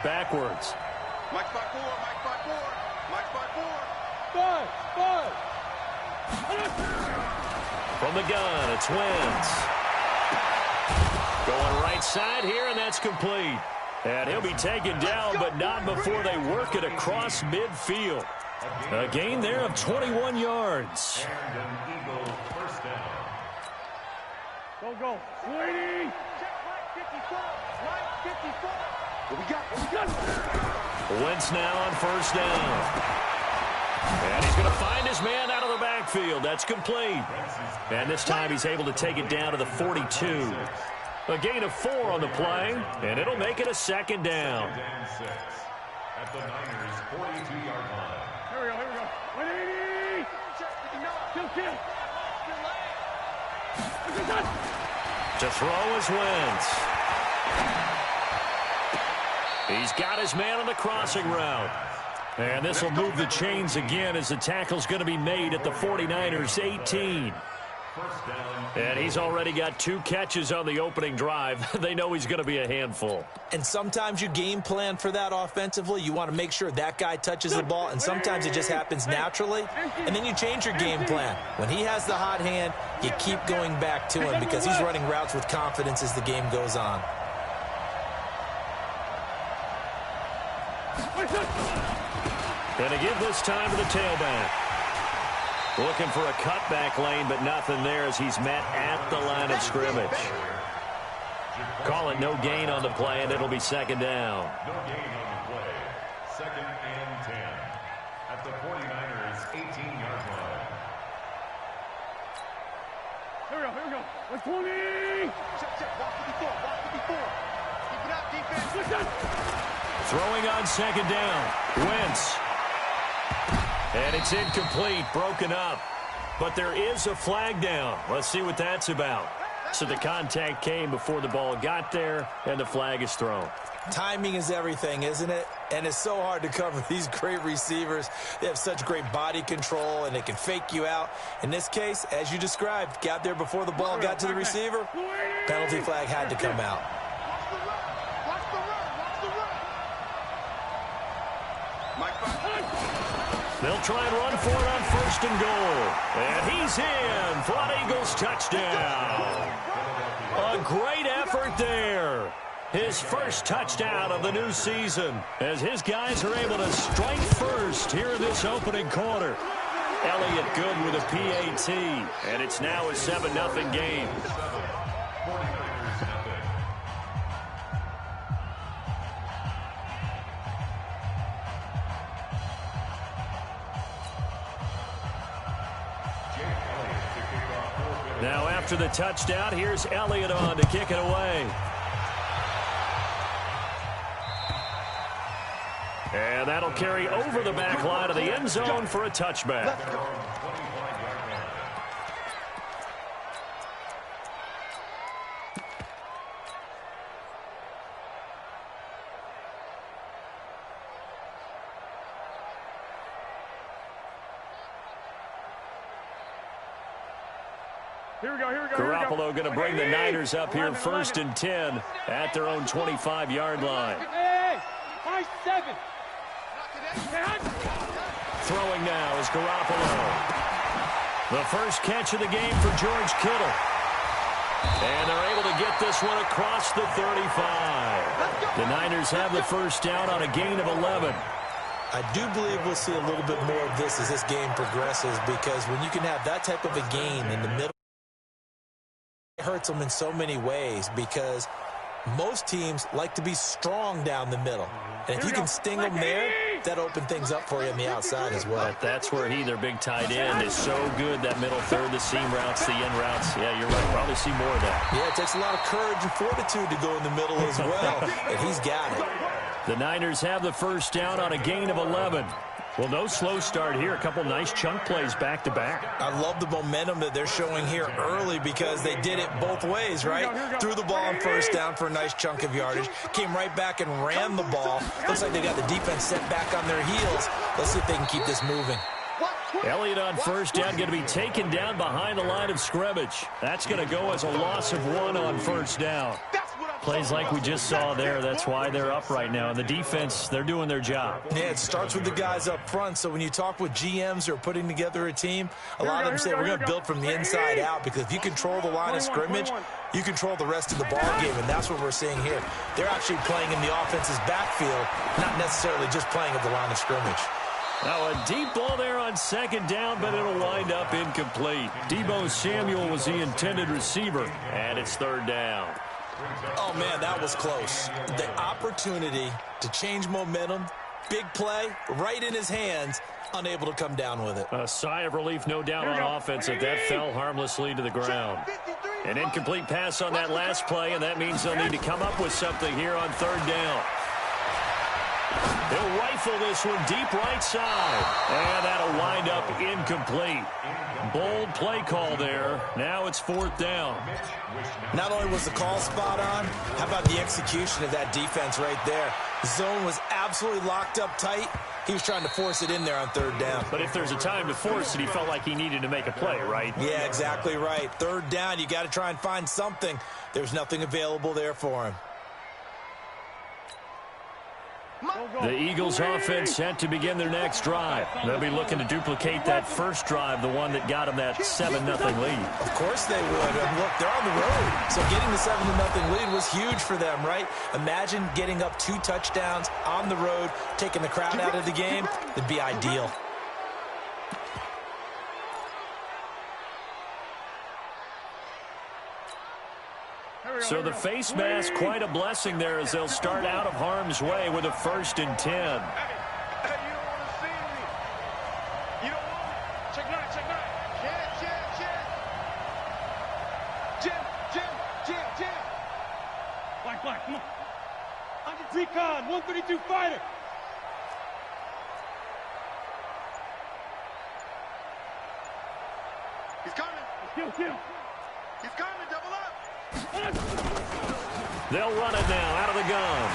Backwards. Mike by four, Mike by four, Mike by four. Five. From the gun, it's Wentz. Going right side here, and that's complete. And he'll be taken down, but not before they work it across midfield. A gain there of 21 yards. And an Eagle first down. Go. Sweetie. Check right 54. Right 54. What we got? Wentz now on first down. And he's going to find his man out of the backfield. That's complete. And this time he's able to take it down to the 42. A gain of 4 on the play, and it'll make it a second down. Second and 6 at the Niners' 42-yard line. Here we go. 180. Kill. To throw is Wentz. He's got his man on the crossing route. And this will move the chains again as the tackle's going to be made at the 49ers' 18. And he's already got 2 catches on the opening drive. They know he's going to be a handful. And sometimes you game plan for that offensively. You want to make sure that guy touches the ball, and sometimes it just happens naturally. And then you change your game plan. When he has the hot hand, you keep going back to him because he's running routes with confidence as the game goes on. And to give this time to the tailback. Looking for a cutback lane, but nothing there as he's met at the line of scrimmage. Call it no gain on the play, and it'll be second down. No gain on the play. Second and 10 at the 49ers' 18-yard line. Here we go. 120. Check. Walk 54. Keep it up, defense. Throwing on second down. Wentz. And it's incomplete, broken up. But there is a flag down. Let's see what that's about. So the contact came before the ball got there, and the flag is thrown. Timing is everything, isn't it? And it's so hard to cover these great receivers. They have such great body control, and they can fake you out. In this case, as you described, got there before the ball got to the receiver. Penalty flag had to come out. Watch the run. Mike by They'll try and run for it on first and goal. And he's in for an Eagles touchdown. A great effort there. His first touchdown of the new season as his guys are able to strike first here in this opening quarter. Elliott good with a PAT. And it's now a 7-0 game. Now after the touchdown, here's Elliott on to kick it away. And that'll carry over the back line of the end zone for a touchback. Here we go. Garoppolo going to bring the Niners up here first and 10 at their own 25-yard line. Hey, 7. Throwing now is Garoppolo. The first catch of the game for George Kittle. And they're able to get this one across the 35. The Niners have the first down on a gain of 11. I do believe we'll see a little bit more of this as this game progresses, because when you can have that type of a gain in the middle, it hurts them in so many ways, because most teams like to be strong down the middle. And if you can sting them there, that opens things up for you on the outside as well. But that's where their big tight end, is so good, that middle third, the seam routes, the in routes. Yeah, you're right. Probably see more of that. Yeah, it takes a lot of courage and fortitude to go in the middle as well, and he's got it. The Niners have the first down on a gain of 11. Well, no slow start here. A couple nice chunk plays back-to-back. I love the momentum that they're showing here early, because they did it both ways, right? Threw the ball on first down for a nice chunk of yardage, came right back and ran the ball. Looks like they got the defense set back on their heels. Let's see if they can keep this moving. Elliott on first down, going to be taken down behind the line of scrimmage. That's going to go as a loss of 1 on first down. That's what I'm Plays like we just saw there. That's why they're up right now. And the defense, they're doing their job. Yeah, it starts with the guys up front. So when you talk with GMs who are putting together a team, a lot of them say we're going to build from the inside out, because if you control the line of scrimmage, you control the rest of the ball game, and that's what we're seeing here. They're actually playing in the offense's backfield, not necessarily just playing at the line of scrimmage. Now a deep ball there on second down, but it'll wind up incomplete. Deebo Samuel was the intended receiver, and it's third down. Oh, man, that was close. The opportunity to change momentum, big play, right in his hands, unable to come down with it. A sigh of relief, no doubt, on offense, that fell harmlessly to the ground. An incomplete pass on that last play, and that means they'll need to come up with something here on third down. They'll rifle this one deep right side, and that'll wind up incomplete. Bold play call there. Now it's fourth down. Not only was the call spot on, how about the execution of that defense right there? The zone was absolutely locked up tight. He was trying to force it in there on third down. But if there's a time to force it, he felt like he needed to make a play, right? Yeah, exactly right. Third down, you got to try and find something. There's nothing available there for him. The Eagles offense set to begin their next drive. They'll be looking to duplicate that first drive, the one that got them that 7-0 lead. Of course they would. And look, they're on the road. So getting the 7-0 lead was huge for them, right? Imagine getting up 2 touchdowns on the road, taking the crowd out of the game. It'd be ideal. So the face mask, quite a blessing there, as they'll start out of harm's way with a 1st and 10. Hey, you don't want to see me. You don't want me. Check nine, check nine. Jim. Black, come on. I'm the recon, 132 fighter. He's coming. Kill. He's coming. Double up. They'll run it now out of the gun.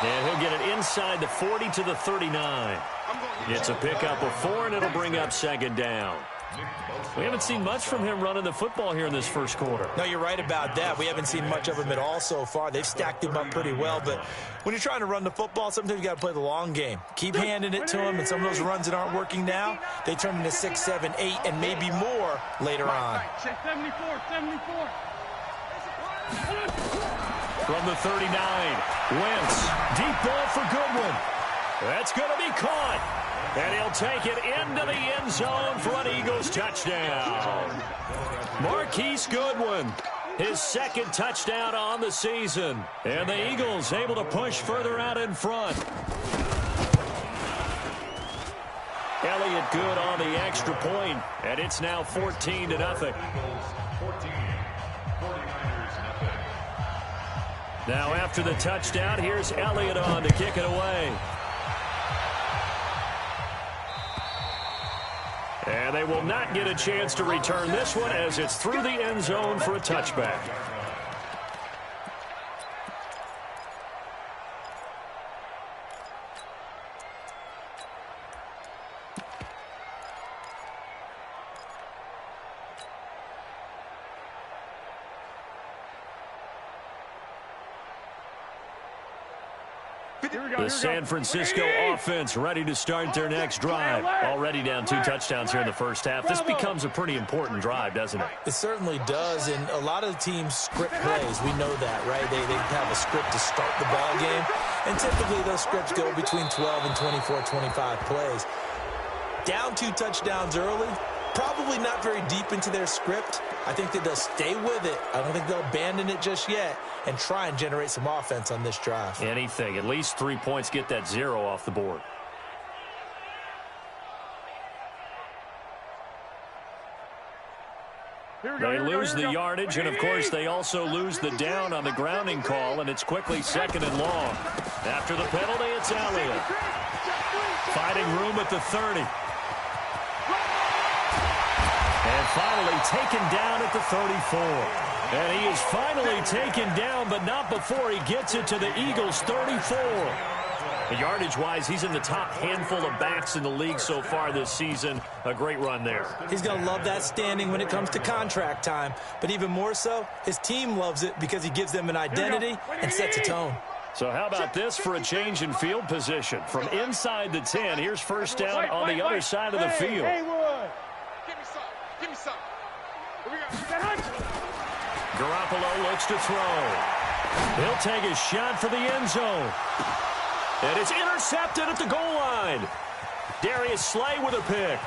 And he'll get it inside the 40 to the 39. It's a pickup of 4, and it'll bring up second down. We haven't seen much from him running the football here in this first quarter. No, you're right about that. We haven't seen much of him at all so far. They've stacked him up pretty well, but when you're trying to run the football, sometimes you got to play the long game. Keep handing it to him, and some of those runs that aren't working now, they turn into 6, 7, 8, and maybe more later on. 74. From the 39, Wentz, deep ball for Goodwin. That's going to be caught. And he'll take it into the end zone for an Eagles touchdown. Marquise Goodwin, his 2nd touchdown on the season. And the Eagles able to push further out in front. Elliott good on the extra point, and it's now 14-0. Now after the touchdown, here's Elliott on to kick it away. And they will not get a chance to return this one, as it's through the end zone for a touchback. The San Francisco offense ready to start their next drive. Already down 2 touchdowns here in the first half. This becomes a pretty important drive, doesn't it? It certainly does, and a lot of the teams script plays. We know that, right? They have a script to start the ball game, and typically those scripts go between 12 and 24, 25 plays. Down 2 touchdowns early, probably not very deep into their script. I think that they'll stay with it. I don't think they'll abandon it just yet and try and generate some offense on this drive. Anything. At least 3 points, get that 0 off the board. They lose the yardage, and of course they also lose the down on the grounding call, and it's quickly 2nd and long. After the penalty, it's Elliott. Fighting room at the 30. And finally taken down at the 34. And he is finally taken down, but not before he gets it to the Eagles' 34. Yardage-wise, he's in the top handful of backs in the league so far this season. A great run there. He's going to love that standing when it comes to contract time. But even more so, his team loves it because he gives them an identity and sets a tone. So how about this for a change in field position? From inside the 10, here's first down on the other side of the field. Give me some. Give me some. Garoppolo looks to throw. He'll take a shot for the end zone. And it's intercepted at the goal line. Darius Slay with a pick.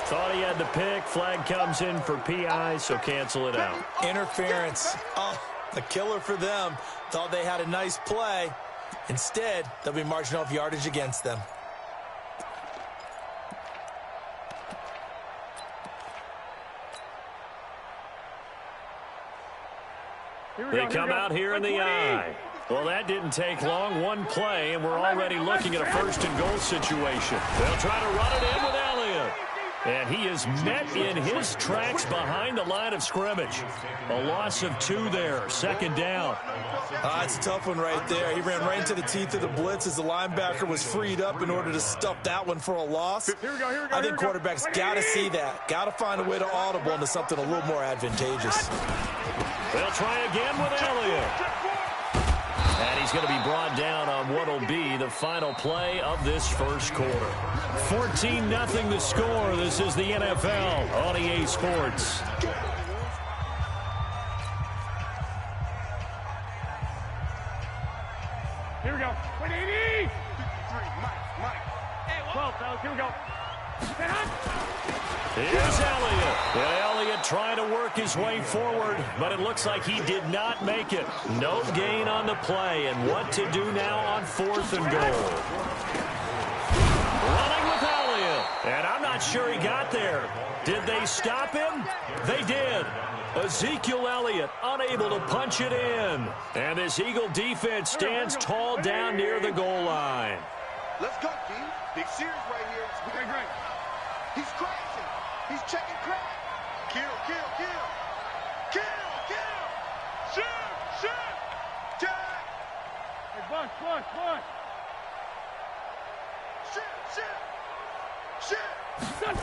Thought he had the pick. Flag comes in for PI, so cancel it out. Interference. Oh, the killer for them. Thought they had a nice play. Instead, they'll be marching off yardage against them. They come out here in the I. Well, that didn't take long. One play, and we're already looking at a first and goal situation. They'll try to run it in with Elliott. And he is met in his tracks behind the line of scrimmage. A loss of 2 there. Second down. It's a tough one right there. He ran right into the teeth of the blitz as the linebacker was freed up in order to stuff that one for a loss. I think quarterbacks got to see that. Got to find a way to audible into something a little more advantageous. They'll try again with Elliott. And he's going to be brought down on what will be the final play of this first quarter. 14-0 the score. This is the NFL on EA Sports. Here we go. 180. 12, fellas. Here we go. Here's Elliott. And Elliott trying to work his way forward, but it looks like he did not make it. No gain on the play, and what to do now on 4th and goal. Running with Elliott, and I'm not sure he got there. Did they stop him? They did. Ezekiel Elliott unable to punch it in. And this Eagle defense stands tall down near the goal line. Let's go, team. Big series right here. Okay, great. He's crashing. He's checking crack. Kill, kill, kill. Kill, kill. Shoot, shoot. Tag. Hey, Bush. Shoot, shoot. Shoot.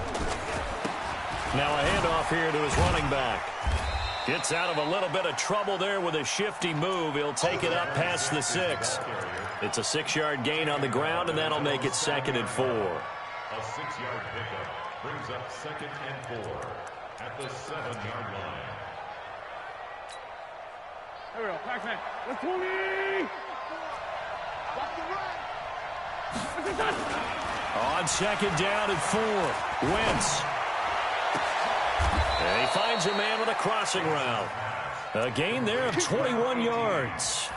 Now a handoff here to his running back. Gets out of a little bit of trouble there with a shifty move. He'll take it up past the 6. It's a 6-yard gain on the ground, and that'll make it 2nd and 4. A 6-yard pickup brings up 2nd and 4 at the 7-yard line. Here we go. Pac-Man. Let's 20. Watch the run. On 2nd down and 4. Wentz. And he finds a man with a crossing route. A gain there of 21 yards.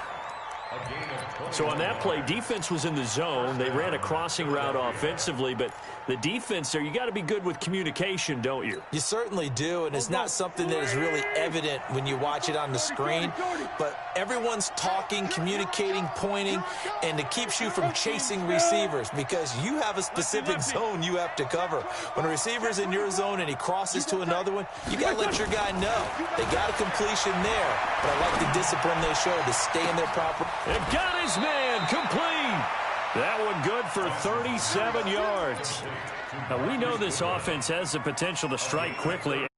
So on that play, defense was in the zone. They ran a crossing route offensively, but the defense there, you got to be good with communication, don't you? You certainly do, and it's not something that is really evident when you watch it on the screen, but everyone's talking, communicating, pointing, and it keeps you from chasing receivers because you have a specific zone you have to cover. When a receiver's in your zone and he crosses to another one, you got to let your guy know. They got a completion there, but I like the discipline they showed to stay in their proper. They've got his man complete. That one good for 37 yards. Now, we know this offense has the potential to strike quickly.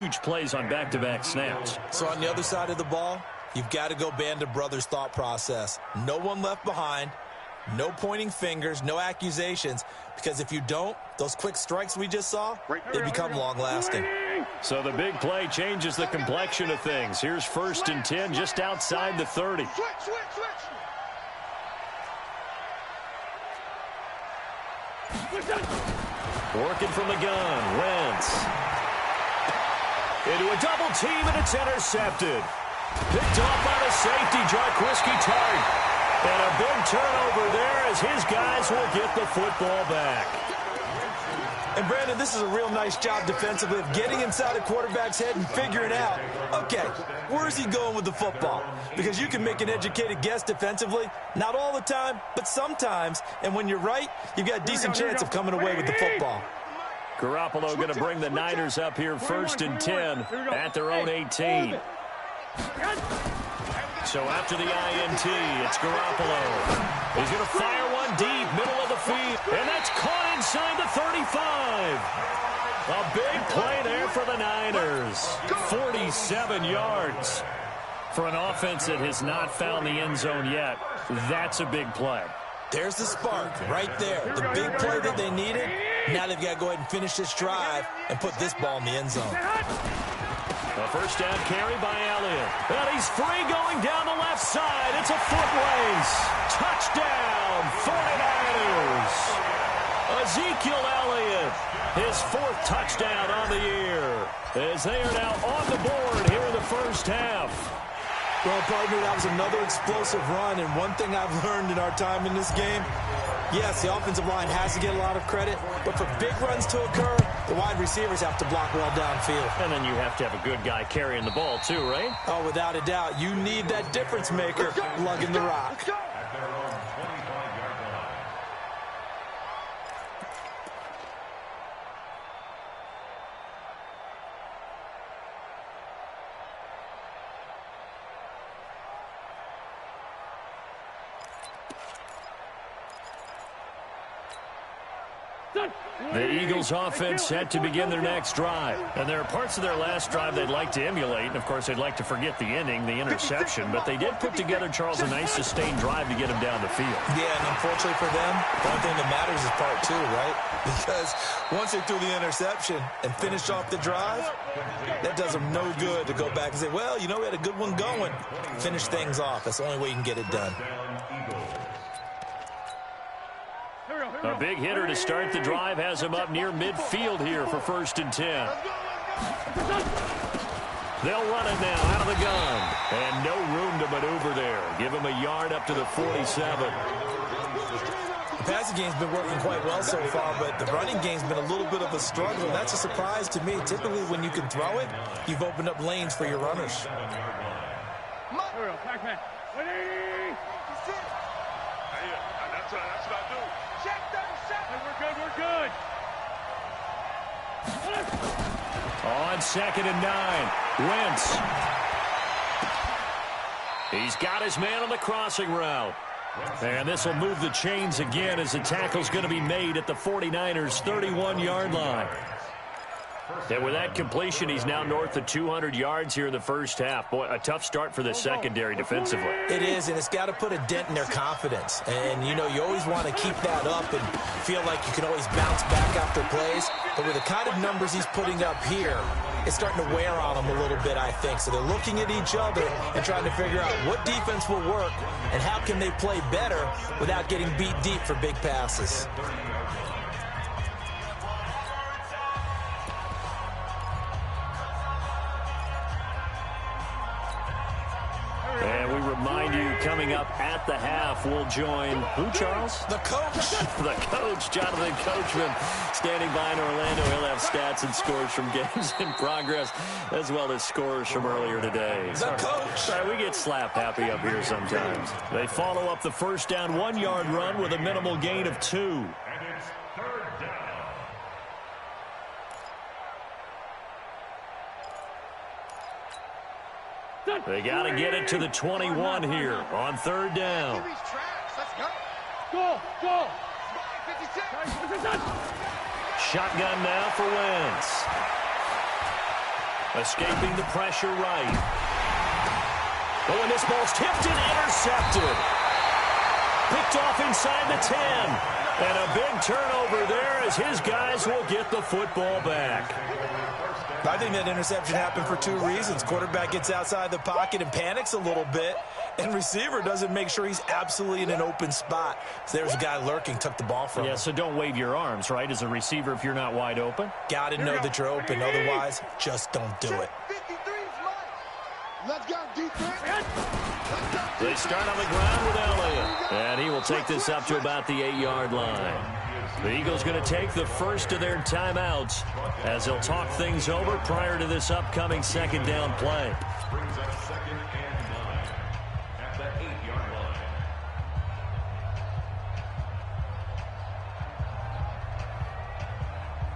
Huge plays on back-to-back snaps. So on the other side of the ball, you've got to go Band of Brothers thought process. No one left behind, no pointing fingers, no accusations, because if you don't, those quick strikes we just saw, they become long-lasting. So the big play changes the complexion of things. Here's 1st and 10 just outside the 30. Switch. Working from the gun, Wentz. Into a double team, and it's intercepted. Picked off by the safety, Jarquiski Tart. And a big turnover there as his guys will get the football back. And, Brandon, this is a real nice job defensively of getting inside a quarterback's head and figuring out, okay, where's he going with the football? Because you can make an educated guess defensively, not all the time, but sometimes. And when you're right, you've got a decent chance of coming away with the football. Garoppolo going to bring the Niners up here 1st and 10 at their own 18. So after the INT, it's Garoppolo. He's going to fire one deep, middle of the field, and that's caught inside the 35. A big play there for the Niners. 47 yards. For an offense that has not found the end zone yet, that's a big play. There's the spark right there. The big play that they needed. Now they've got to go ahead and finish this drive and put this ball in the end zone. A first down carry by Elliott. And he's free going down the left side. It's a foot race. Touchdown, 49ers. Ezekiel Elliott, his 4th touchdown on the year, as they are now on the board here in the first half. Well, partner, that was another explosive run, and one thing I've learned in our time in this game, yes, the offensive line has to get a lot of credit, but for big runs to occur, the wide receivers have to block well downfield. And then you have to have a good guy carrying the ball too, right? Oh, without a doubt. You need that difference maker lugging the rock. The Eagles offense set to begin their next drive. And there are parts of their last drive they'd like to emulate. And, of course, they'd like to forget the ending, the interception. But they did put together, Charles, a nice sustained drive to get him down the field. Yeah, and unfortunately for them, the only thing that matters is part 2, right? Because once they threw the interception and finished off the drive, that does them no good to go back and say, well, you know, we had a good one going. Finish things off. That's the only way you can get it done. A big hitter to start the drive has him up near midfield here for 1st and 10. They'll run it now out of the gun. And no room to maneuver there. Give him a yard up to the 47. The passing game's been working quite well so far, but the running game's been a little bit of a struggle. That's a surprise to me. Typically, when you can throw it, you've opened up lanes for your runners. Good. On 2nd and 9, Wentz. He's got his man on the crossing route. And this will move the chains again as the tackle's going to be made at the 49ers' 31-yard line. And with that completion, he's now north of 200 yards here in the first half. Boy, a tough start for the secondary defensively. It is, and it's got to put a dent in their confidence. And, you know, you always want to keep that up and feel like you can always bounce back after plays. But with the kind of numbers he's putting up here, it's starting to wear on them a little bit, I think. So they're looking at each other and trying to figure out what defense will work and how can they play better without getting beat deep for big passes. And we remind you, coming up at the half, we'll join who, Charles? The coach. The coach, Jonathan Coachman, standing by in Orlando. He'll have stats and scores from games in progress, as well as scores from earlier today. The coach. Sorry, we get slap happy up here sometimes. They follow up the first down 1-yard run with a minimal gain of 2. And it's 3rd down. They got to get it to the 21 here on 3rd down. Go. Shotgun now for Wentz. Escaping the pressure right. Oh, and this ball's tipped and intercepted. Picked off inside the 10. And a big turnover there as his guys will get the football back. I think that interception happened for 2 reasons. Quarterback gets outside the pocket and panics a little bit, and receiver doesn't make sure he's absolutely in an open spot. So there's a guy lurking, took the ball from him. Yeah, so don't wave your arms, right, as a receiver if you're not wide open? Got to know that you're open. Otherwise, just don't do it. Let's go, defense. They start on the ground with Elliott, and he will take this up to about the 8-yard line. The Eagles going to take the first of their timeouts as they'll talk things over prior to this upcoming 2nd down play. Brings up 2nd and 9 at the 8-yard line.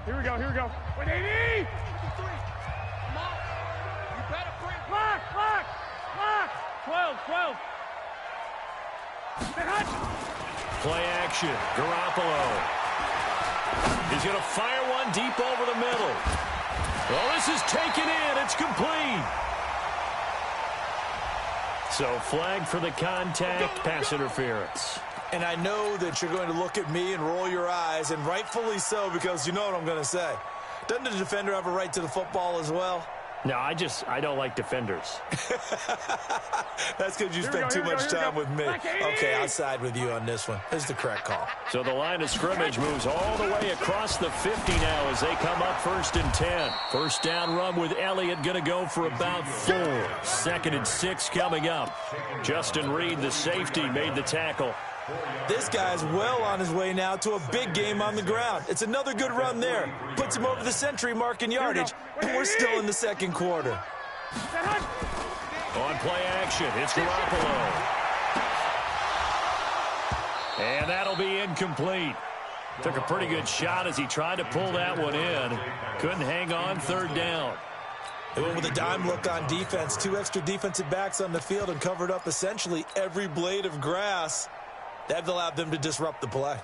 Here we we go. 180! Come on. You better bring. Block! 12. Play action. Garoppolo. He's going to fire one deep over the middle. Well, this is taken in. It's complete. So flag for the contact, pass interference. And I know that you're going to look at me and roll your eyes, and rightfully so, because you know what I'm going to say. Doesn't the defender have a right to the football as well? No, I don't like defenders. That's because you spend too much time with me. Okay, I'll side with you on this one. This is the correct call. So the line of scrimmage moves all the way across the 50 now as they come up 1st and 10. First down run with Elliott going to go for about 4. 2nd and 6 coming up. Justin Reed, the safety, made the tackle. This guy's well on his way now to a big game on the ground. It's another good run there. Puts him over the century mark in yardage, and we're still in the second quarter. On play action, it's Garoppolo. And that'll be incomplete. Took a pretty good shot as he tried to pull that one in. Couldn't hang on, 3rd down. They went with a dime look on defense. 2 extra defensive backs on the field and covered up essentially every blade of grass. That allowed them to disrupt the play.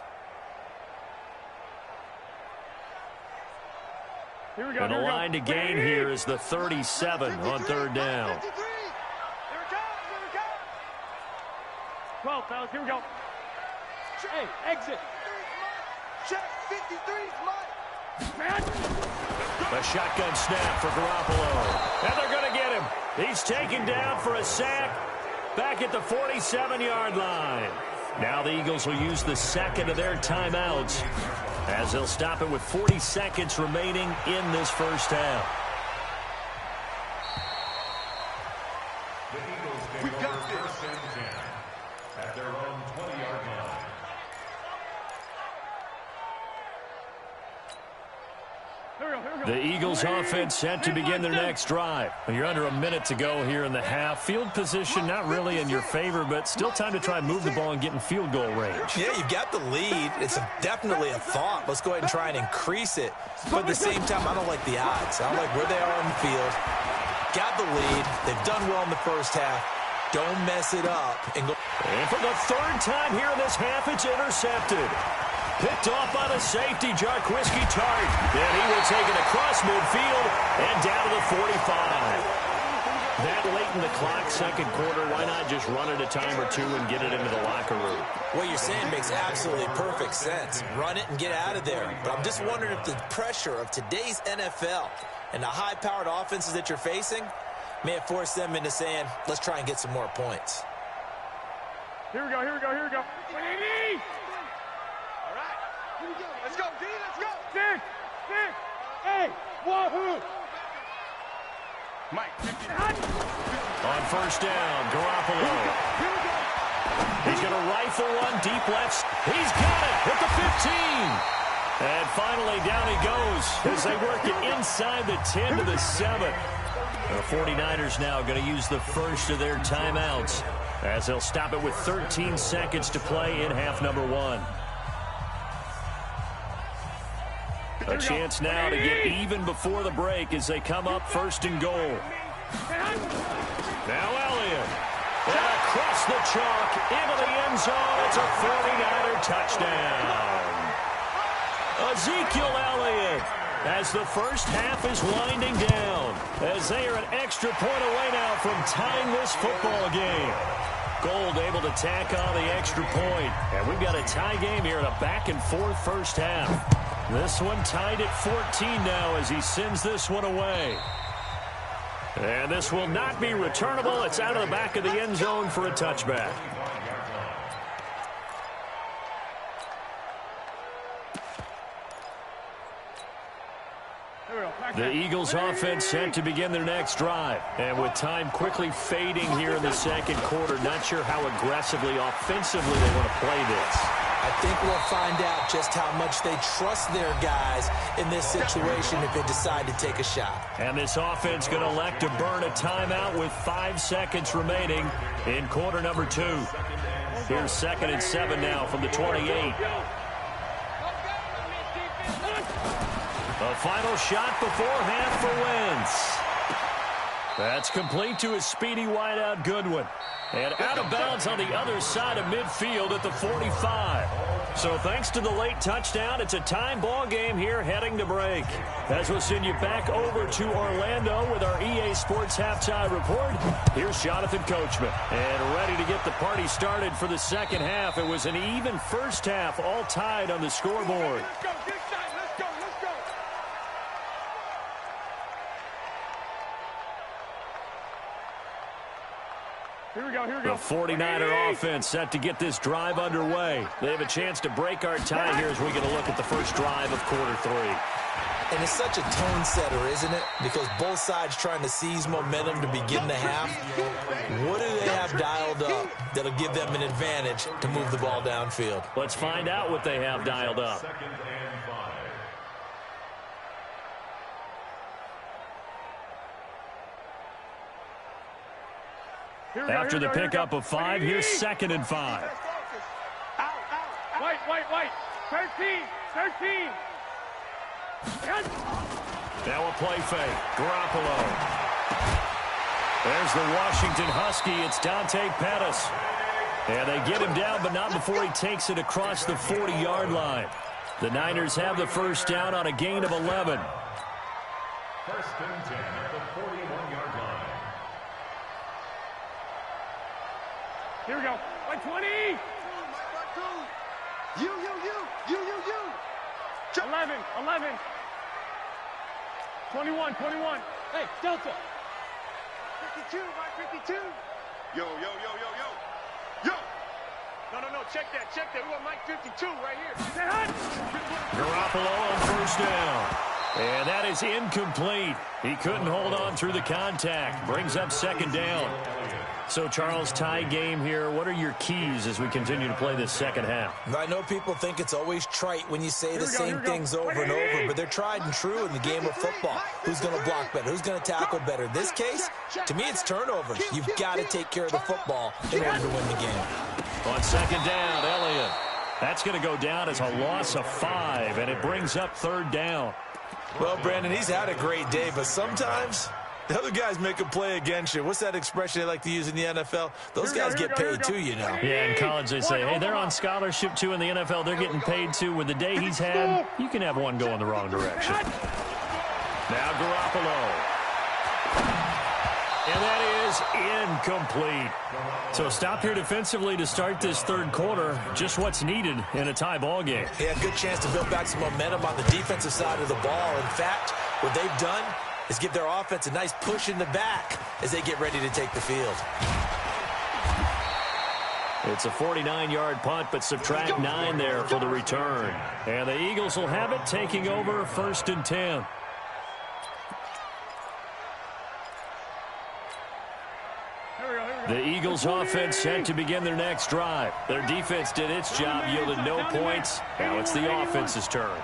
And the line to gain here is the 37 on 3rd down. 12, fellas, here we go. Hey, exit. Check 53's mine. A shotgun snap for Garoppolo. And they're going to get him. He's taken down for a sack back at the 47-yard line. Now the Eagles will use the 2nd of their timeouts as they'll stop it with 40 seconds remaining in this first half. The Eagles take over 1st and 10 at their own 20-yard line. The Eagles offense set to begin their next drive. You're under a minute to go here in the half. Field position not really in your favor, but still time to try and move the ball and get in field goal range. Yeah, you've got the lead. It's definitely a thought. Let's go ahead and try and increase it. But at the same time, I don't like the odds. I don't like where they are on the field. Got the lead. They've done well in the first half. Don't mess it up. And for the 3rd time here in this half, it's intercepted. Picked off by the safety, Jarquiski Tart. And he will take it across midfield and down to the 45. That late in the clock, 2nd quarter, why not just run it a time or 2 and get it into the locker room? What you're saying makes absolutely perfect sense. Run it and get out of there. But I'm just wondering if the pressure of today's NFL and the high-powered offenses that you're facing may have forced them into saying, let's try and get some more points. Here we go. 180! Let's go, D, let's go. 6, 8, wahoo! Mike, On 1st down, Garoppolo. He's going to rifle one deep left. He's got it at the 15. And finally, down he goes as they work it inside the 10 to the 7. The 49ers now going to use the 1st of their timeouts as they'll stop it with 13 seconds to play in half number 1. A chance now to get even before the break as they come up 1st and goal. Now Elliott. And across the chalk into the end zone. It's a 49er touchdown. Ezekiel Elliott as the first half is winding down as they are an extra point away now from tying this football game. Gold able to tack on the extra point. And we've got a tie game here in a back-and-forth first half. This one tied at 14 now as he sends this one away. And this will not be returnable. It's out of the back of the end zone for a touchback. The Eagles offense set to begin their next drive. And with time quickly fading here in the 2nd quarter, not sure how aggressively, offensively they want to play this. I think we'll find out just how much they trust their guys in this situation if they decide to take a shot. And this offense going to elect to burn a timeout with 5 seconds remaining in quarter number 2. Here's 2nd and 7 now from the 28. A final shot before half for Wentz. That's complete to his speedy wideout Goodwin. And out of bounds on the other side of midfield at the 45. So thanks to the late touchdown, it's a time ball game here heading to break. As we'll send you back over to Orlando with our EA Sports Halftime Report, here's Jonathan Coachman. And ready to get the party started for the second half. It was an even first half, all tied on the scoreboard. Let's go, get inside, let's go, let's go. Here we go, here we go. The 49er offense set to get this drive underway. They have a chance to break our tie here as we get a look at the first drive of quarter three. And it's such a tone setter, isn't it? Because both sides trying to seize momentum to begin the half. What do they have dialed up that'll give them an advantage to move the ball downfield? Let's find out what they have dialed up. Second and 5. After the pickup of 5, here's 2nd and 5. White. 13. Now a play fake. Garoppolo. There's the Washington Husky. It's Dante Pettis. And they get him down, but not before he takes it across the 40-yard line. The Niners have the first down on a gain of 11. First and 10 at the 41-yard line. Here we go. White 20. You. 11. 21. Hey, Delta. 52, Mike 52. Yo. No, check that. We want Mike 52 right here. Garoppolo on first down. And that is incomplete. He couldn't hold on through the contact. Brings up second down. So, Charles, tie game here. What are your keys as we continue to play this second half? I know people think it's always trite when you say the same things over and over, but they're tried and true in the game of football. Who's going to block better? Who's going to tackle better? In this case, to me, it's turnovers. You've got to take care of the football in order to win the game. On second down, Elliott. That's going to go down as a loss of 5, and it brings up third down. Well, Brandon, he's had a great day, but sometimes the other guys make a play against you. What's that expression they like to use in the NFL? Those guys get paid too, you know. Yeah, in college they say, hey, they're on scholarship too. In the NFL, they're getting paid too. With the day he's had, you can have one go in the wrong direction. Now Garoppolo. And that is incomplete. So stop here defensively to start this third quarter. Just what's needed in a tie ball game. Yeah, good chance to build back some momentum on the defensive side of the ball. In fact, what they've done is give their offense a nice push in the back as they get ready to take the field. It's a 49-yard punt, but subtract 9 there for the return. And the Eagles will have it, taking over first and 10. The Eagles offense set to begin their next drive. Their defense did its job, yielded no points. Now it's the offense's turn.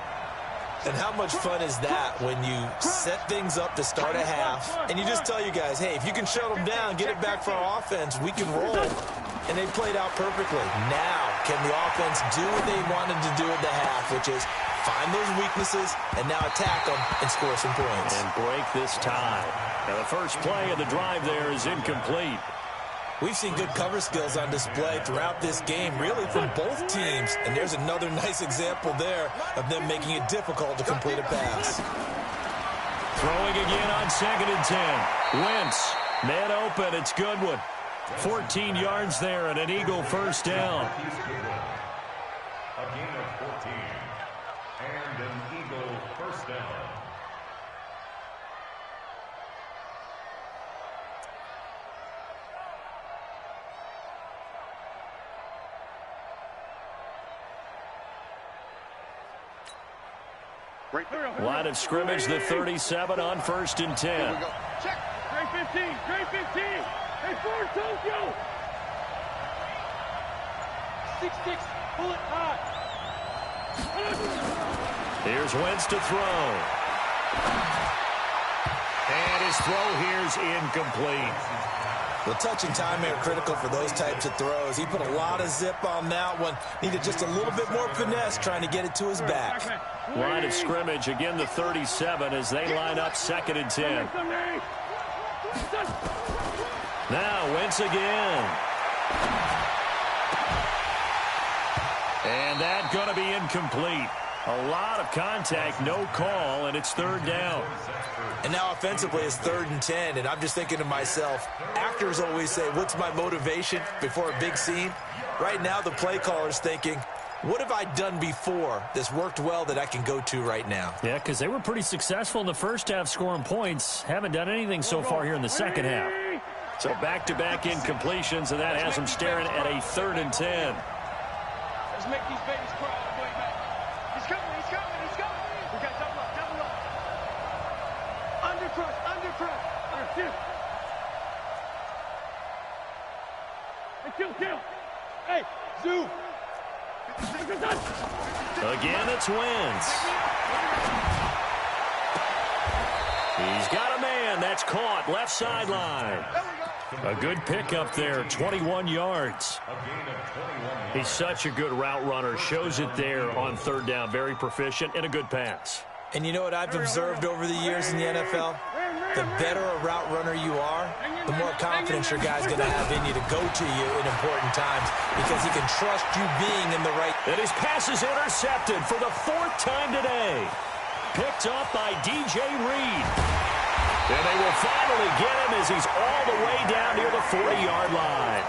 And how much fun is that when you set things up to start a half and you just tell you guys, hey, if you can shut them down, get it back for our offense, we can roll. And they played out perfectly. Now, can the offense do what they wanted to do at the half, which is find those weaknesses and now attack them and score some points. And break this tie. Now, the first play of the drive there is incomplete. We've seen good cover skills on display throughout this game, really from both teams. And there's another nice example there of them making it difficult to complete a pass. Throwing again on second and 10. Wentz, man open, it's Goodwin. 14 yards there and an Eagle first down. A gain of 14 and an Eagle first down. Line of scrimmage, the 37 on first and 10. Check. Great 15. Hey, Ford, Tokyo. 6-6, pull it high. Here's Wentz to throw. And his throw here's incomplete. Well, touch and timing are critical for those types of throws. He put a lot of zip on that one. Needed just a little bit more finesse trying to get it to his back. Line of scrimmage, again the 37 as they line up 2nd and 10. Now, Wentz again. And that's going to be incomplete. A lot of contact, no call, and it's 3rd down. And now offensively it's 3rd and 10, and I'm just thinking to myself, actors always say, what's my motivation before a big scene? Right now the play caller's thinking, what have I done before that's worked well that I can go to right now? Yeah, because they were pretty successful in the first half scoring points. Haven't done anything so far here in the second half. So back-to-back incompletions, and that has them staring at a 3rd and 10. Let's make these babies cry all the way back. He's coming, he's coming, he's coming. We got double up, double up. Under press, under press. Hey, kill. Hey, Zoo. Again, it's Wentz. He's got a man. That's caught. Left sideline. A good pickup there, 21 yards. He's such a good route runner. Shows it there on 3rd down. Very proficient and a good pass. And you know what I've observed over the years in the NFL? The better a route runner you are, the more confidence your guy's going to have in you to go to you in important times because he can trust you being in the right. And his pass is intercepted for the 4th time today. Picked up by DJ Reed. And they will finally get him as he's all the way down near the 40-yard line.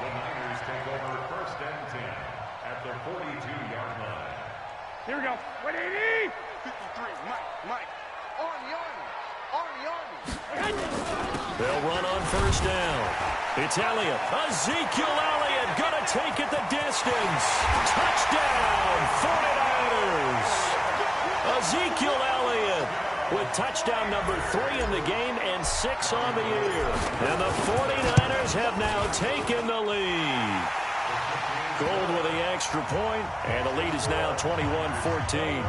The Niners take over 1st and 10 at the 42-yard line. Here we go. 180. 53, Mike. Army. They'll run on 1st down. It's Elliott. Ezekiel Elliott going to take it the distance. Touchdown, 49ers. Ezekiel Elliott with touchdown number 3 in the game and 6 on the year. And the 49ers have now taken the lead. Gold with the extra point, and the lead is now 21-14.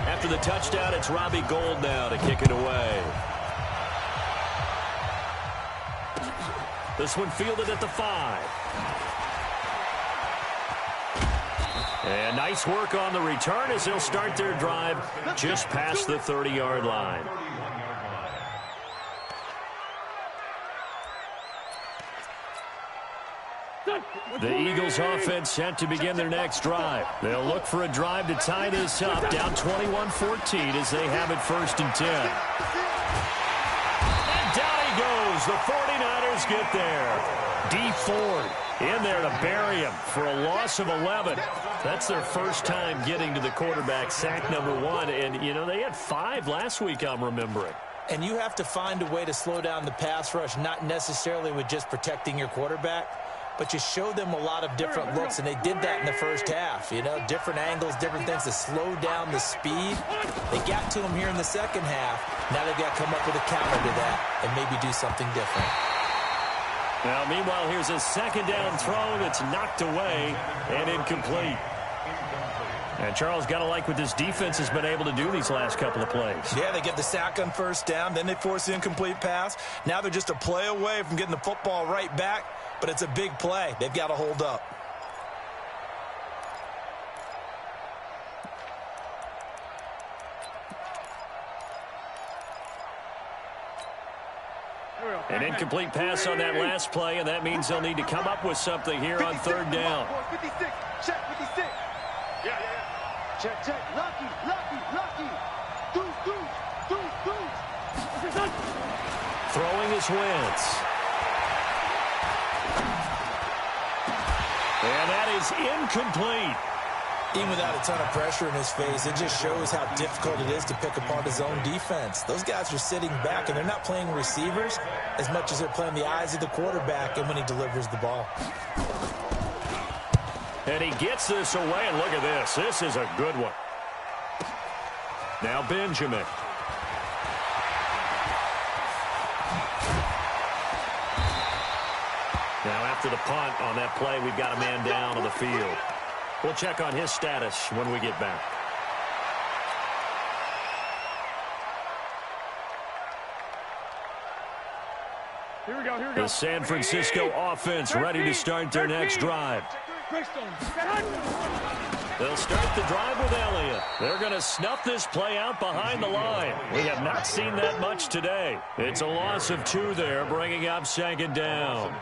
After the touchdown, it's Robbie Gould now to kick it away. This one fielded at the 5. And nice work on the return as they'll start their drive just past the 30-yard line. The Eagles offense set to begin their next drive. They'll look for a drive to tie this up, down 21-14 as they have it 1st and 10. And down he goes. The 49ers get there. D. Ford in there to bury him for a loss of 11. That's their first time getting to the quarterback, sack number 1. And, you know, they had 5 last week, I'm remembering. And you have to find a way to slow down the pass rush, not necessarily with just protecting your quarterback, but you show them a lot of different looks, and they did that in the first half. You know, different angles, different things to slow down the speed. They got to him here in the second half. Now they've got to come up with a counter to that and maybe do something different. Now, meanwhile, here's a 2nd down throw that's knocked away and incomplete. And Charles, got to like what this defense has been able to do these last couple of plays. Yeah, they get the sack on 1st down, then they force the incomplete pass. Now they're just a play away from getting the football right back, but it's a big play. They've got to hold up. An incomplete pass on that last play, and that means they'll need to come up with something here on 3rd down. 56, check 56. Yeah. Check. Lucky. Deuce. Throwing is Wentz. And that is incomplete. Even without a ton of pressure in his face, it just shows how difficult it is to pick apart his own defense. Those guys are sitting back, and they're not playing receivers as much as they're playing the eyes of the quarterback and when he delivers the ball. And he gets this away, and look at this. This is a good one. Now Benjamin. Now after the punt on that play, we've got a man down on the field. We'll check on his status when we get back. Here we go. The San Francisco offense ready to start their next drive. They'll start the drive with Elliott. They're going to snuff this play out behind the line. We have not seen that much today. It's a loss of 2 there, bringing up second down.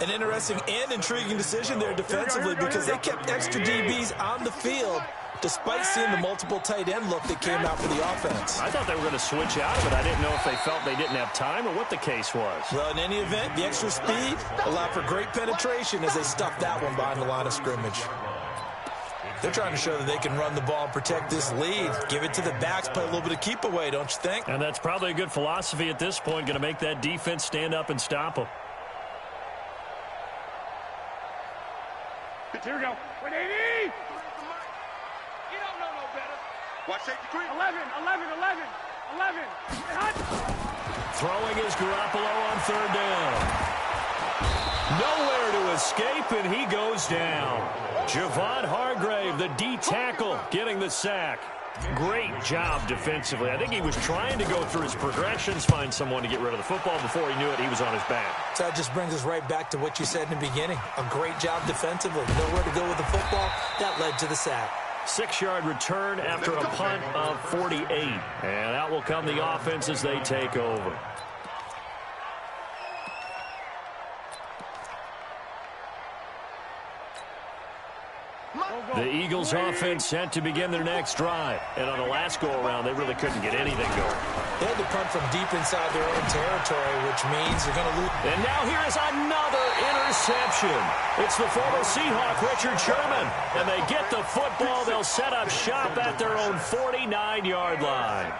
An interesting and intriguing decision there defensively because they kept extra DBs on the field despite seeing the multiple tight end look that came out for the offense. I thought they were going to switch out of it. I didn't know if they felt they didn't have time or what the case was. Well, in any event, the extra speed allowed for great penetration as they stuffed that one behind the line of scrimmage. They're trying to show that they can run the ball and protect this lead. Give it to the backs, play a little bit of keep away, don't you think? And that's probably a good philosophy at this point, going to make that defense stand up and stop them. Here we go. 180! You don't know no better. Watch safety creep. 11. Throwing is Garoppolo on third down. Nowhere to escape, and he goes down. Javon Hargrave, the D tackle, getting the sack. Great job defensively. I think he was trying to go through his progressions, find someone to get rid of the football. Before he knew it, he was on his back. So that just brings us right back to what you said in the beginning. A great job defensively. Nowhere to go with the football. That led to the sack. 6-yard return after a punt of 48. And out will come the offense as they take over. The Eagles offense set to begin their next drive. And on the last go-around, they really couldn't get anything going. They had to punt from deep inside their own territory, which means they're going to lose. And now here is another interception. It's the former Seahawk, Richard Sherman. And they get the football. They'll set up shop at their own 49-yard line.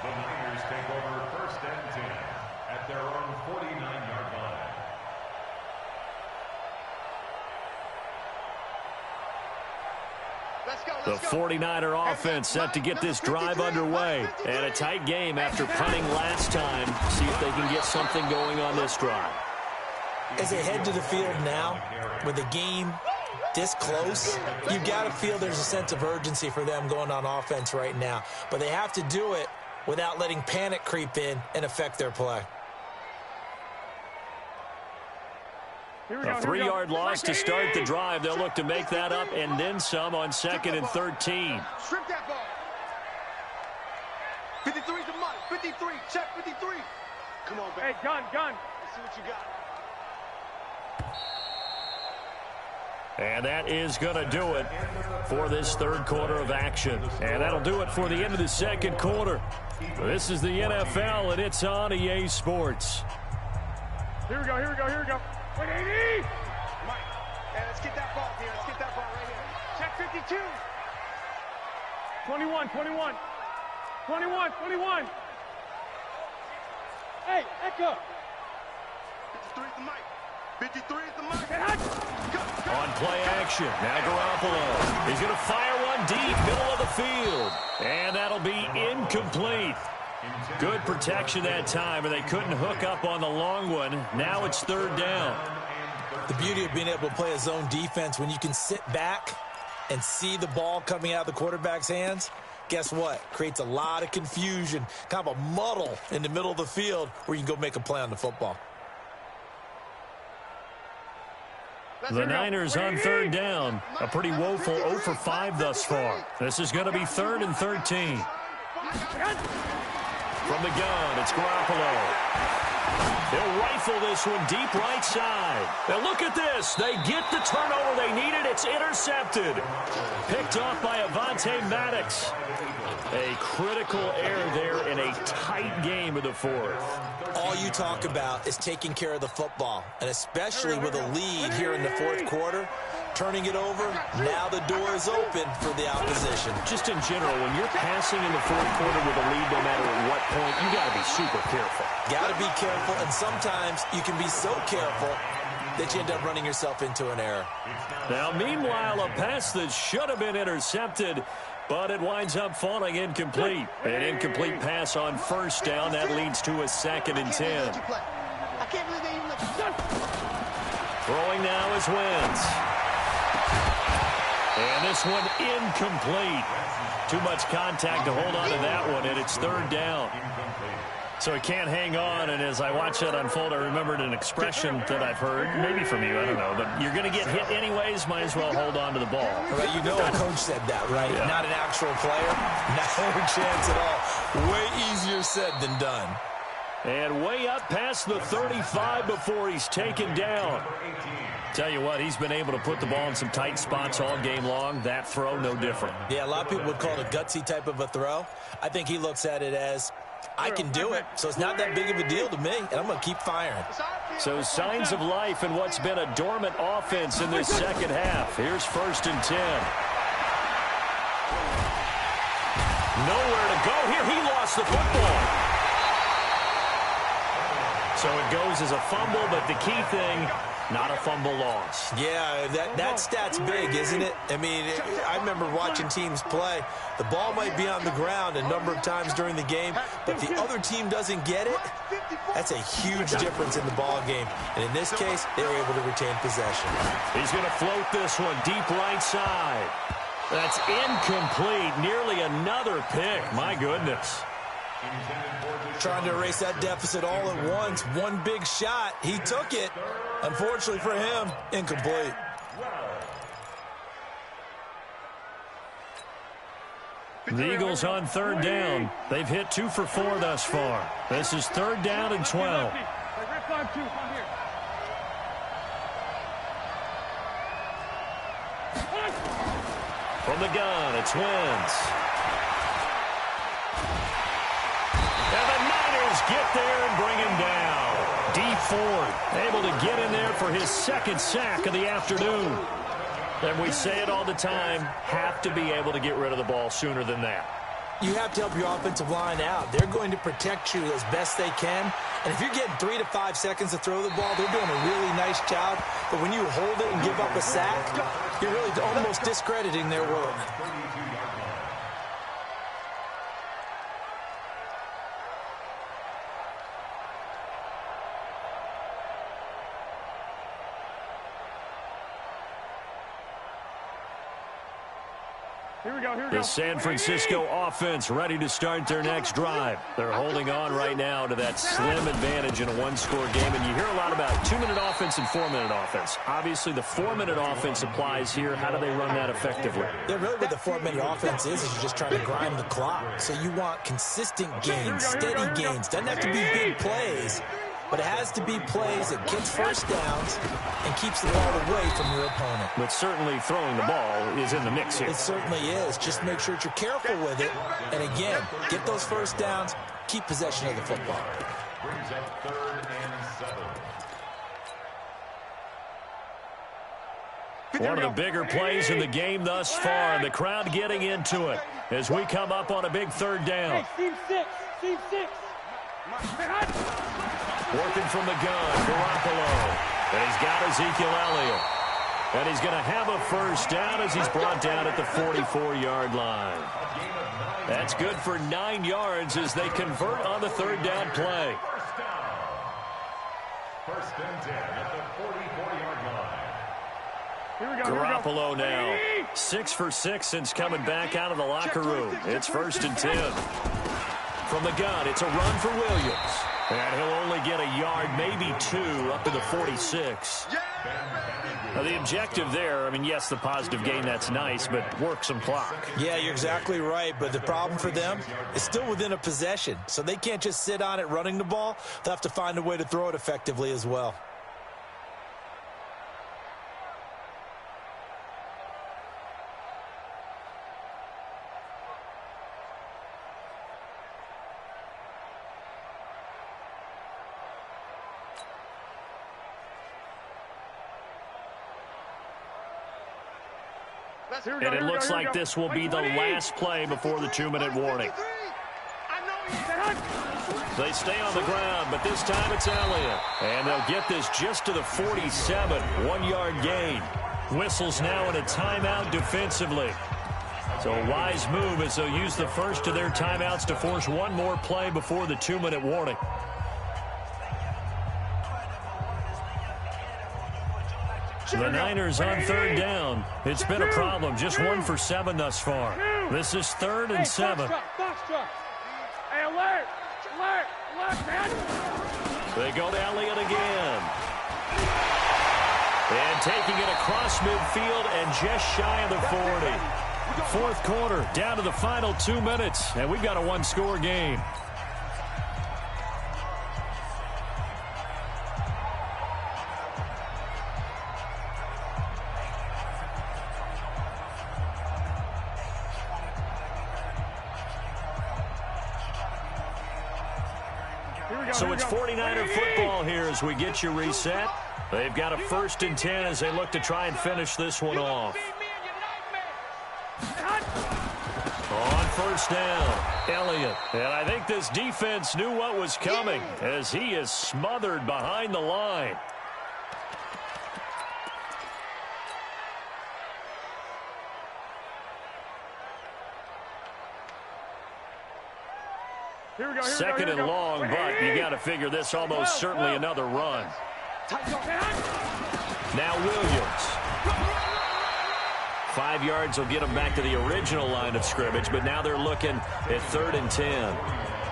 The Niners take over 1st and 10 at their own 49-yard line. The 49er offense set to get this drive underway. And a tight game after punting last time. See if they can get something going on this drive. As they head to the field now, with the game this close, you've got to feel there's a sense of urgency for them going on offense right now. But they have to do it without letting panic creep in and affect their play. A 3-yard loss to start the drive. They'll look to make that up and then some on 2nd and 13. Strip that ball. 53's the money. 53. Check 53. Come on, baby. Hey, gun. Let's see what you got. And that is going to do it for this third quarter of action. And that'll do it for the end of the second quarter. This is the NFL, and it's on EA Sports. Here we go. 180! Mike, hey, let's get that ball here. Let's get that ball right here. Check 52. 21. Hey, Echo. 53 is the mic. 53 is the mic. On play action, now Garoppolo. He's going to fire one deep, middle of the field. And that'll be incomplete. Good protection that time, and they couldn't hook up on the long one. Now it's 3rd down. The beauty of being able to play a zone defense when you can sit back and see the ball coming out of the quarterback's hands, guess what? Creates a lot of confusion, kind of a muddle in the middle of the field where you can go make a play on the football. The Niners on 3rd down. A pretty woeful 0 for 5 thus far. This is going to be 3rd and 13. From the gun, it's Garoppolo. They'll rifle this one deep right side. Now look at this. They get the turnover they needed. It's intercepted. Picked off by Avonte Maddox. A critical error there in a tight game of the 4th. All you talk about is taking care of the football, and especially with a lead here in the 4th quarter. Turning it over, now the door is open for the opposition. Just in general, when you're passing in the 4th quarter with a lead, no matter at what point, you got to be super careful. Got to be careful, and sometimes you can be so careful that you end up running yourself into an error. Now, meanwhile, a pass that should have been intercepted, but it winds up falling incomplete. An incomplete pass on 1st down. That leads to a 2nd and 10. I can't believe they even let you. Throwing now is Wentz. And this one incomplete. Too much contact to hold on to that one, and it's third down. So he can't hang on, and as I watch that unfold, I remembered an expression that I've heard, maybe from you, I don't know, but you're going to get hit anyways, might as well hold on to the ball. Right, you know a coach said that, right? Yeah. Not an actual player. No chance at all. Way easier said than done. And way up past the 35 before he's taken down. Tell you what, he's been able to put the ball in some tight spots all game long. That throw, no different. Yeah, a lot of people would call it a gutsy type of a throw. I think he looks at it as, I can do it, so it's not that big of a deal to me, and I'm going to keep firing. So signs of life in what's been a dormant offense in this second half. Here's 1st and 10. Nowhere to go here. He lost the football. So it goes as a fumble, but the key thing, not a fumble loss. Yeah, that stat's big, isn't it? I mean, I remember watching teams play. The ball might be on the ground a number of times during the game, but the other team doesn't get it. That's a huge difference in the ball game. And in this case, they were able to retain possession. He's going to float this one deep right side. That's incomplete. Nearly another pick. My goodness. Trying to erase that deficit all at once. One big shot. He took it. Unfortunately for him, incomplete. The Eagles on 3rd down. They've hit 2 for 4 thus far. This is 3rd down and 12. From the gun, it's Wentz. And the Niners get there and bring him down. D Ford able to get in there for his 2nd sack of the afternoon. And we say it all the time, have to be able to get rid of the ball sooner than that. You have to help your offensive line out. They're going to protect you as best they can. And if you're getting 3 to 5 seconds to throw the ball, they're doing a really nice job. But when you hold it and give up a sack, you're really almost discrediting their work. Here we go. The San Francisco offense ready to start their next drive. They're holding on right now to that slim advantage in a one-score game. And you hear a lot about 2-minute offense and 4-minute offense. Obviously, the 4-minute offense applies here. How do they run that effectively? Yeah, really what the 4-minute offense is you're just trying to grind the clock. So you want consistent gains, steady gains. Doesn't have to be big plays, but it has to be plays that gets first downs and keeps the ball away from your opponent. But certainly throwing the ball is in the mix here. It certainly is. Just make sure that you're careful with it. And again, get those first downs, keep possession of the football. Brings up 3rd and 7. One of the bigger plays in the game thus far, and the crowd getting into it as we come up on a big 3rd down. Team 6. Team 6. Working from the gun, Garoppolo. And he's got Ezekiel Elliott. And he's going to have a first down as he's brought down at the 44-yard line. That's good for 9 yards as they convert on the 3rd down play. First and 10 at the 44-yard line. Here we go. Garoppolo now. 6 for 6 since coming back out of the locker room. It's 1st and 10. From the gun, it's a run for Williams. And he'll only get a yard, maybe 2, up to the 46. Now, the objective there, I mean, yes, the positive gain, that's nice, but work some clock. Yeah, you're exactly right, but the problem for them is still within a possession. So they can't just sit on it running the ball. They'll have to find a way to throw it effectively as well. And it looks like this will be the last play before the 2-minute warning. They stay on the ground, but this time it's Elliott. And they'll get this just to the 47, 1-yard gain. Whistles now in a timeout defensively. So a wise move as they'll use the first of their timeouts to force one more play before the 2-minute warning. The Niners on third down. It's been a problem. Just 1 for 7 thus far. This is 3rd and 7. Box truck. Hey, alert, man. They go to Elliott again. And taking it across midfield and just shy of the 40. Fourth quarter, down to the final 2 minutes, and we've got a one-score game. So it's 49er football here as we get you reset. They've got a 1st and 10 as they look to try and finish this one off. On 1st down, Elliott. And I think this defense knew what was coming as he is smothered behind the line. Second and long, but you got to figure this almost certainly another run. Now Williams. 5 yards will get them back to the original line of scrimmage, but now they're looking at 3rd and 10.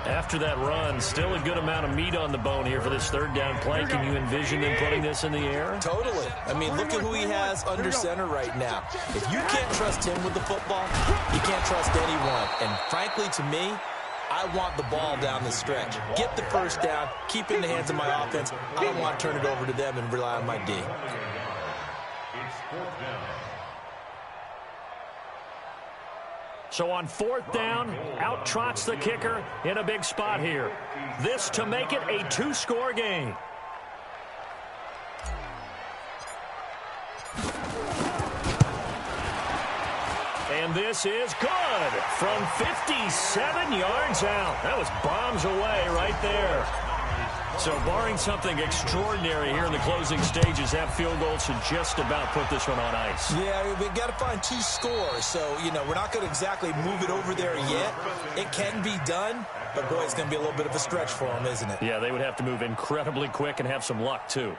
After that run, still a good amount of meat on the bone here for this 3rd down play. Can you envision them putting this in the air? Totally. I mean, look at who he has under center right now. If you can't trust him with the football, you can't trust anyone. And frankly, to me, I want the ball down the stretch. Get the 1st down, keep it in the hands of my offense. I don't want to turn it over to them and rely on my D. It's 4th down. So on 4th down, out trots the kicker in a big spot here. This to make it a 2-score game. And this is good from 57 yards out. That was bombs away right there. So barring something extraordinary here in the closing stages, that field goal should just about put this one on ice. Yeah, we've got to find 2 scores. So, we're not going to exactly move it over there yet. It can be done, but, boy, it's going to be a little bit of a stretch for them, isn't it? Yeah, they would have to move incredibly quick and have some luck, too.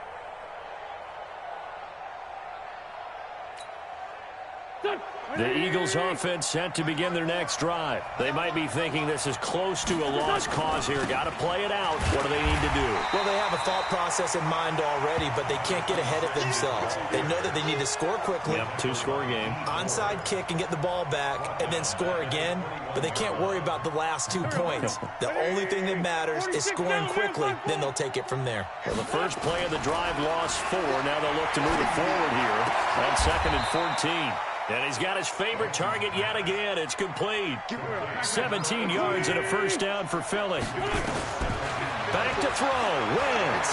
The Eagles offense set to begin their next drive. They might be thinking this is close to a lost cause here. Got to play it out. What do they need to do? Well, they have a thought process in mind already, but they can't get ahead of themselves. They know that they need to score quickly. Yep, 2-score game. Onside kick and get the ball back and then score again, but they can't worry about the last 2 points. The only thing that matters is scoring quickly, then they'll take it from there. Well, the first play of the drive lost 4. Now they'll look to move it forward here on 2nd and 14. And he's got his favorite target yet again. It's complete. 17 yards and a 1st down for Philly. Back to throw. Wentz.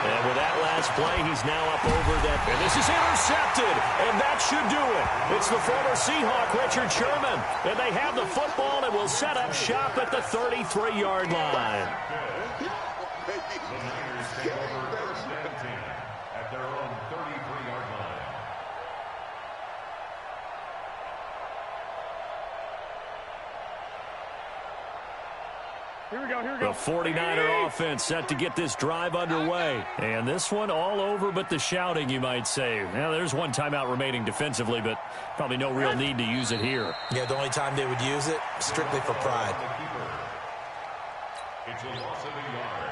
And with that last play, he's now up over that. And this is intercepted. And that should do it. It's the former Seahawk, Richard Sherman. And they have the football and will set up shop at the 33-yard line. The Niners take over 1st and 10 at their own 33-yard line. Here we go. The 49er offense set to get this drive underway. And this one all over but the shouting, you might say. Now, there's one timeout remaining defensively, but probably no real need to use it here. Yeah, the only time they would use it, strictly for pride. It's a loss of a yard.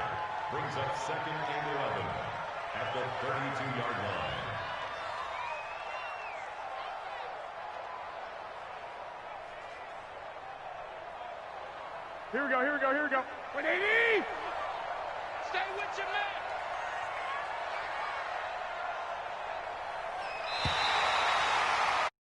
Brings up 2nd and 11 at the 32-yard line. Here we go. 180. Stay with your man.